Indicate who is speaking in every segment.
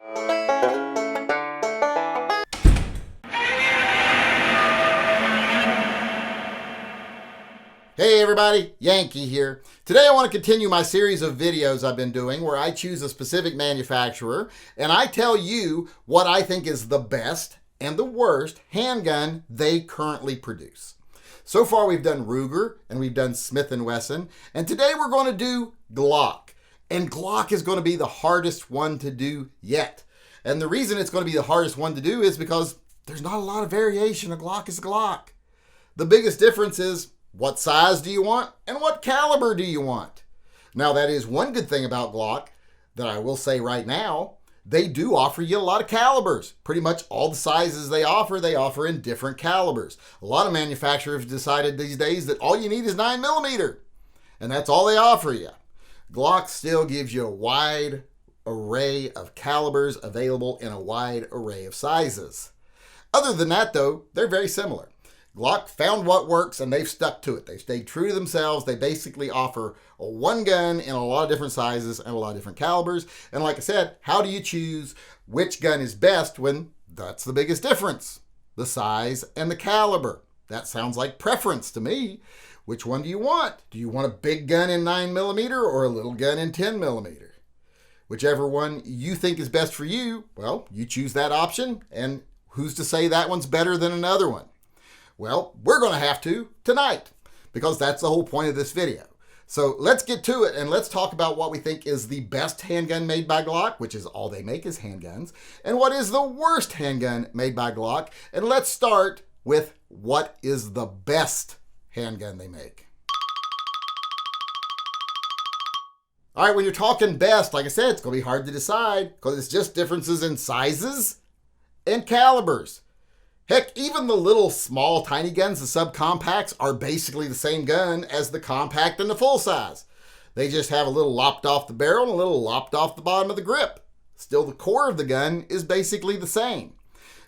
Speaker 1: Hey everybody, Yankee here. Today I want to continue my series of videos I've been doing where I choose a specific manufacturer and I tell you what I think is the best and the worst handgun they currently produce. So far we've done Ruger and we've done Smith & Wesson, and today we're going to do Glock. And Glock is going to be the hardest one to do yet. And the reason it's going to be the hardest one to do is because there's not a lot of variation. A Glock is a Glock. The biggest difference is what size do you want and what caliber do you want? Now that is one good thing about Glock that I will say right now. They do offer you a lot of calibers. Pretty much all the sizes they offer in different calibers. A lot of manufacturers have decided these days that all you need is 9mm. And that's all they offer you. Glock still gives you a wide array of calibers available in a wide array of sizes. Other than that though, they're very similar. Glock found what works and they've stuck to it. They've stayed true to themselves. They basically offer one gun in a lot of different sizes and a lot of different calibers. And like I said, how do you choose which gun is best when that's the biggest difference? The size and the caliber. That sounds like preference to me. Which one do you want? Do you want a big gun in 9mm or a little gun in 10mm? Whichever one you think is best for you, well, you choose that option. And who's to say that one's better than another one? Well, we're going to have to tonight because that's the whole point of this video. So let's get to it and let's talk about what we think is the best handgun made by Glock, which is all they make is handguns, and what is the worst handgun made by Glock. And let's start with what is the best handgun they make. All right, when you're talking best, like I said, it's going to be hard to decide because it's just differences in sizes and calibers. Heck, even the little small tiny guns, the subcompacts, are basically the same gun as the compact and the full size. They just have a little lopped off the barrel and a little lopped off the bottom of the grip. Still, the core of the gun is basically the same.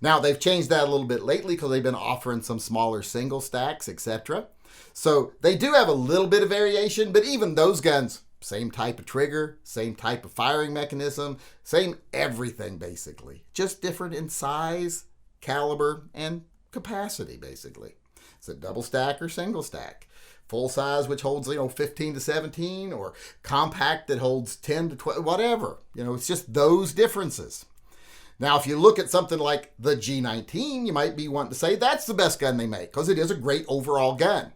Speaker 1: Now, they've changed that a little bit lately because they've been offering some smaller single stacks, etc. So they do have a little bit of variation, but even those guns, same type of trigger, same type of firing mechanism, same everything basically. Just different in size, caliber, and capacity basically. It's a double stack or single stack. Full size, which holds 15 to 17, or compact that holds 10 to 12, whatever. It's just those differences. Now, if you look at something like the G19, you might be wanting to say that's the best gun they make because it is a great overall gun.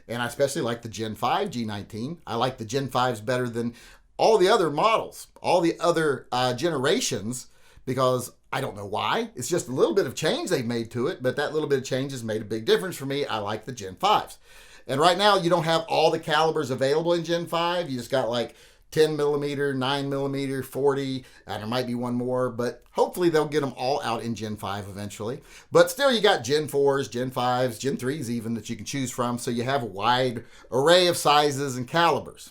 Speaker 1: And I especially like the Gen 5 G19. I like the Gen 5s better than all the other models, all the other generations, because I don't know why. It's just a little bit of change they've made to it, but that little bit of change has made a big difference for me. I like the Gen 5s. And right now, you don't have all the calibers available in Gen 5. You just got like 10mm, 9mm, 40, and there might be one more, but hopefully they'll get them all out in Gen 5 eventually. But still, you got Gen 4s, Gen 5s, Gen 3s even that you can choose from, so you have a wide array of sizes and calibers.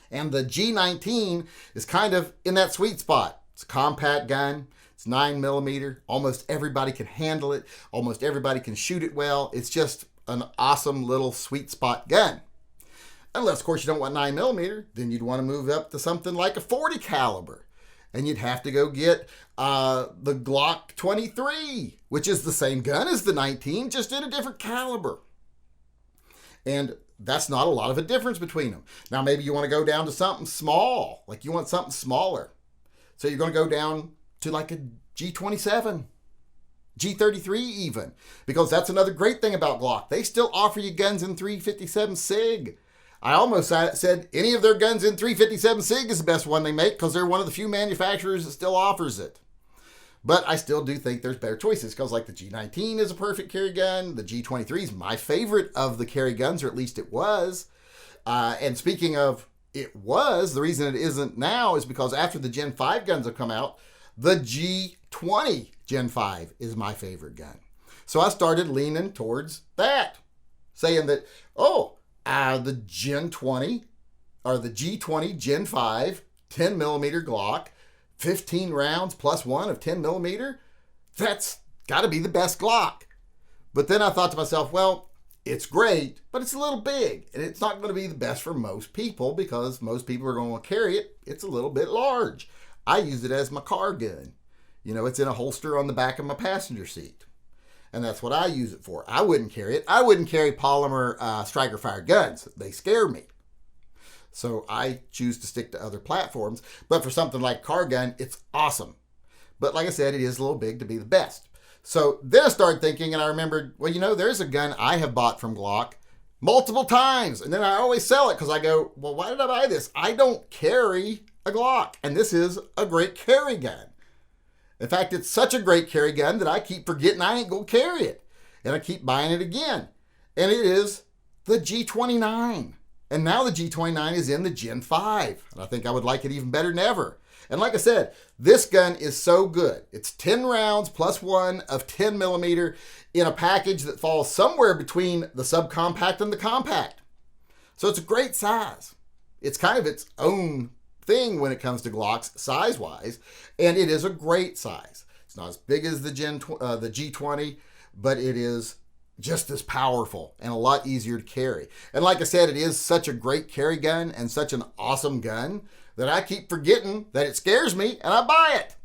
Speaker 1: And the G19 is kind of in that sweet spot. It's a compact gun. It's 9mm. Almost everybody can handle it. Almost everybody can shoot it well. It's just an awesome little sweet spot gun. Unless, of course, you don't want 9mm, then you'd want to move up to something like a 40 caliber. And you'd have to go get the Glock 23, which is the same gun as the 19, just in a different caliber. And that's not a lot of a difference between them. Now, maybe you want to go down to something small, like you want something smaller. So you're going to go down to like a G27, G33 even, because that's another great thing about Glock. They still offer you guns in 357 SIG. I almost said any of their guns in 357 SIG is the best one they make because they're one of the few manufacturers that still offers it. But I still do think there's better choices because like the G19 is a perfect carry gun. The G23 is my favorite of the carry guns, or at least it was. And speaking of it was, the reason it isn't now is because after the Gen 5 guns have come out, the G20 Gen 5 is my favorite gun. So I started leaning towards that, saying that, the Gen 20 or the G20 Gen 5 10mm Glock, 15 rounds plus one of 10mm, that's got to be the best Glock. But then I thought to myself, well, it's great, but it's a little big, and it's not going to be the best for most people because most people are going to carry it. It's a little bit large. I use it as my car gun. You know, it's in a holster on the back of my passenger seat. And that's what I use it for. I wouldn't carry it. I wouldn't carry polymer striker fire guns. They scare me. So I choose to stick to other platforms. But for something like car gun, it's awesome. But like I said, it is a little big to be the best. So then I started thinking, and I remembered, well, you know, there's a gun I have bought from Glock multiple times. And then I always sell it because I go, well, why did I buy this? I don't carry a Glock. And this is a great carry gun. In fact, it's such a great carry gun that I keep forgetting I ain't going to carry it. And I keep buying it again. And it is the G29. And now the G29 is in the Gen 5. And I think I would like it even better than ever. And like I said, this gun is so good. It's 10 rounds plus one of 10 millimeter in a package that falls somewhere between the subcompact and the compact. So it's a great size. It's kind of its own thing when it comes to Glocks size-wise, and it is a great size. It's not as big as the G20, but it is just as powerful and a lot easier to carry. And like I said, it is such a great carry gun and such an awesome gun that I keep forgetting that it scares me and I buy it.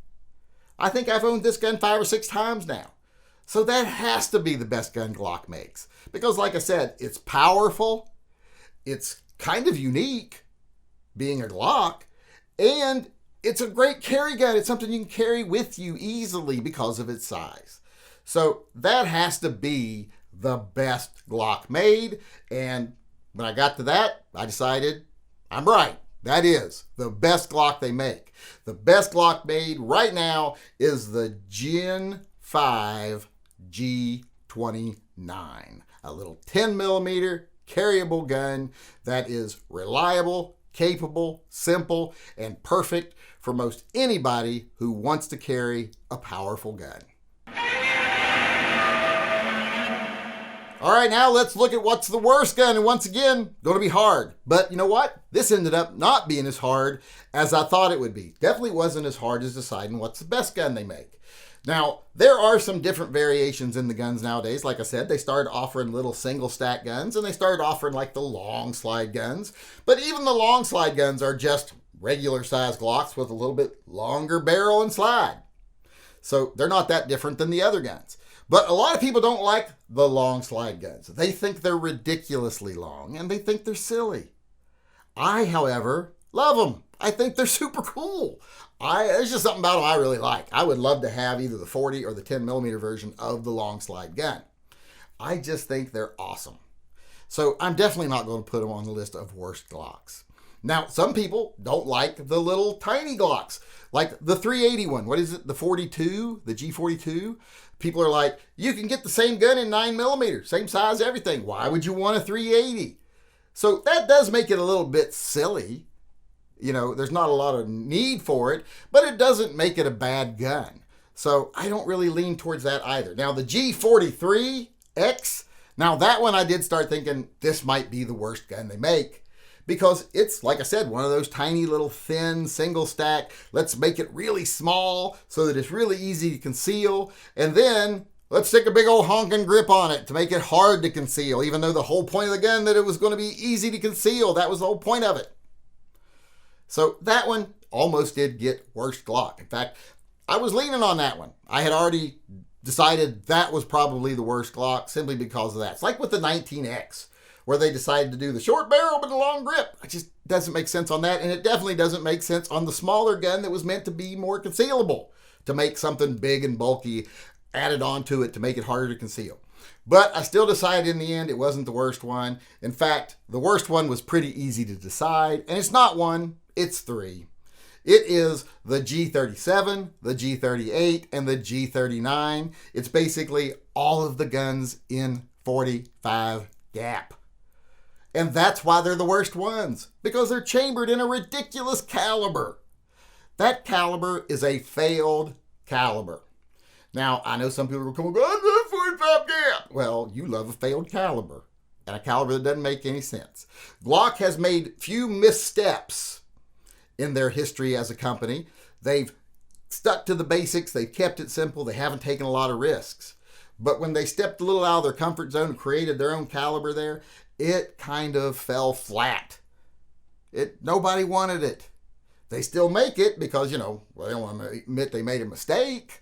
Speaker 1: I think I've owned this gun 5 or 6 times now. So that has to be the best gun Glock makes. Because like I said, it's powerful, it's kind of unique, being a Glock, and it's a great carry gun. It's something you can carry with you easily because of its size. So that has to be the best Glock made. And when I got to that, I decided I'm right. That is the best Glock they make. The best Glock made right now is the Gen 5 G29. A little 10 millimeter carryable gun that is reliable, capable, simple, and perfect for most anybody who wants to carry a powerful gun. All right, now let's look at what's the worst gun. And once again, going to be hard. But you know what? This ended up not being as hard as I thought it would be. Definitely wasn't as hard as deciding what's the best gun they make. Now, there are some different variations in the guns nowadays. Like I said, they started offering little single stack guns, and they started offering like the long slide guns. But even the long slide guns are just regular size Glocks with a little bit longer barrel and slide. So they're not that different than the other guns. But a lot of people don't like the long slide guns. They think they're ridiculously long, and they think they're silly. I, however, love them. I think they're super cool. There's just something about them I really like. I would love to have either the 40 or the 10 millimeter version of the long slide gun. I just think they're awesome. So I'm definitely not going to put them on the list of worst Glocks. Now, some people don't like the little tiny Glocks, like the 380 one. What is it? The 42, the G42. People are like, you can get the same gun in 9 millimeter, same size, everything. Why would you want a 380? So that does make it a little bit silly. You know, there's not a lot of need for it, but it doesn't make it a bad gun. So I don't really lean towards that either. Now the G43X, now that one I did start thinking this might be the worst gun they make. Because it's, like I said, one of those tiny little thin single stack. Let's make it really small so that it's really easy to conceal. And then let's stick a big old honking grip on it to make it hard to conceal, even though the whole point of the gun that it was going to be easy to conceal. That was the whole point of it. So that one almost did get worst Glock. In fact, I was leaning on that one. I had already decided that was probably the worst Glock simply because of that. It's like with the 19X. Where they decided to do the short barrel but the long grip. It just doesn't make sense on that, and it definitely doesn't make sense on the smaller gun that was meant to be more concealable, to make something big and bulky added onto it to make it harder to conceal. But I still decided in the end it wasn't the worst one. In fact, the worst one was pretty easy to decide, and it's not one, it's 3. It is the G37, the G38, and the G39. It's basically all of the guns in 45 gap. And that's why they're the worst ones, because they're chambered in a ridiculous caliber. That caliber is a failed caliber. Now, I know some people are going, oh, that's 45 gap. Well, you love a failed caliber, and a caliber that doesn't make any sense. Glock has made few missteps in their history as a company. They've stuck to the basics. They've kept it simple. They haven't taken a lot of risks. But when they stepped a little out of their comfort zone and created their own caliber there, it kind of fell flat. Nobody wanted it. They still make it because, well, they don't want to admit they made a mistake.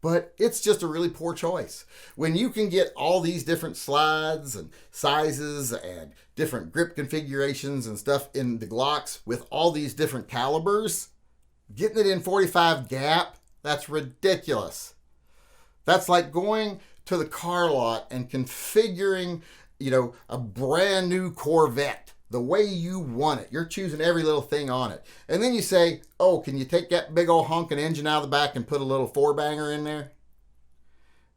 Speaker 1: But it's just a really poor choice. When you can get all these different slides and sizes and different grip configurations and stuff in the Glocks with all these different calibers, getting it in 45 gap, that's ridiculous. That's like going to the car lot and configuring, a brand new Corvette the way you want it. You're choosing every little thing on it. And then you say, oh, can you take that big old honking engine out of the back and put a little four-banger in there?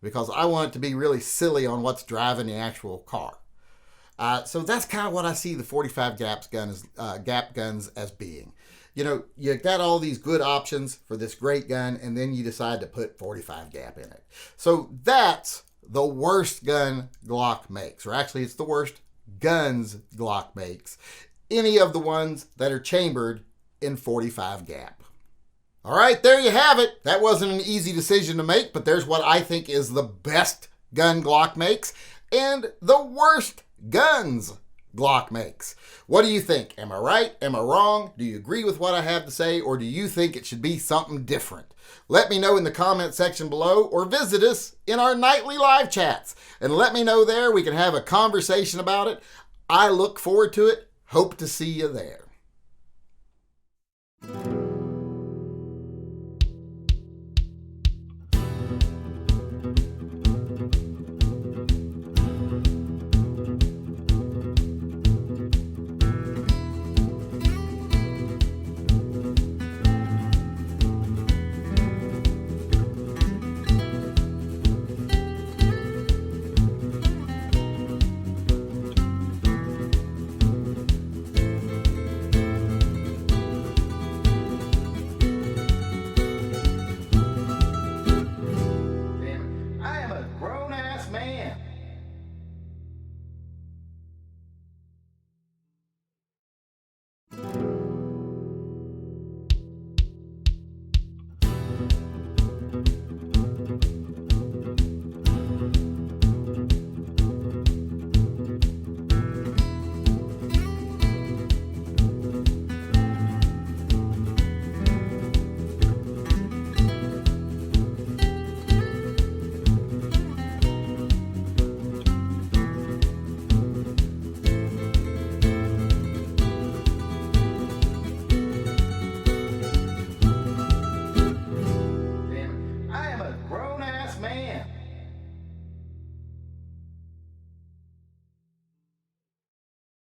Speaker 1: Because I want it to be really silly on what's driving the actual car. So that's kind of what I see the 45 gap guns as being. You got all these good options for this great gun, and then you decide to put 45 gap in it. So that's the worst gun Glock makes, or actually it's the worst guns Glock makes. Any of the ones that are chambered in 45 gap. All right, there you have it. That wasn't an easy decision to make, but there's what I think is the best gun Glock makes and the worst guns Glock makes. What do you think? Am I right? Am I wrong? Do you agree with what I have to say, or do you think it should be something different? Let me know in the comment section below, or visit us in our nightly live chats and let me know there. We can have a conversation about it. I look forward to it. Hope to see you there.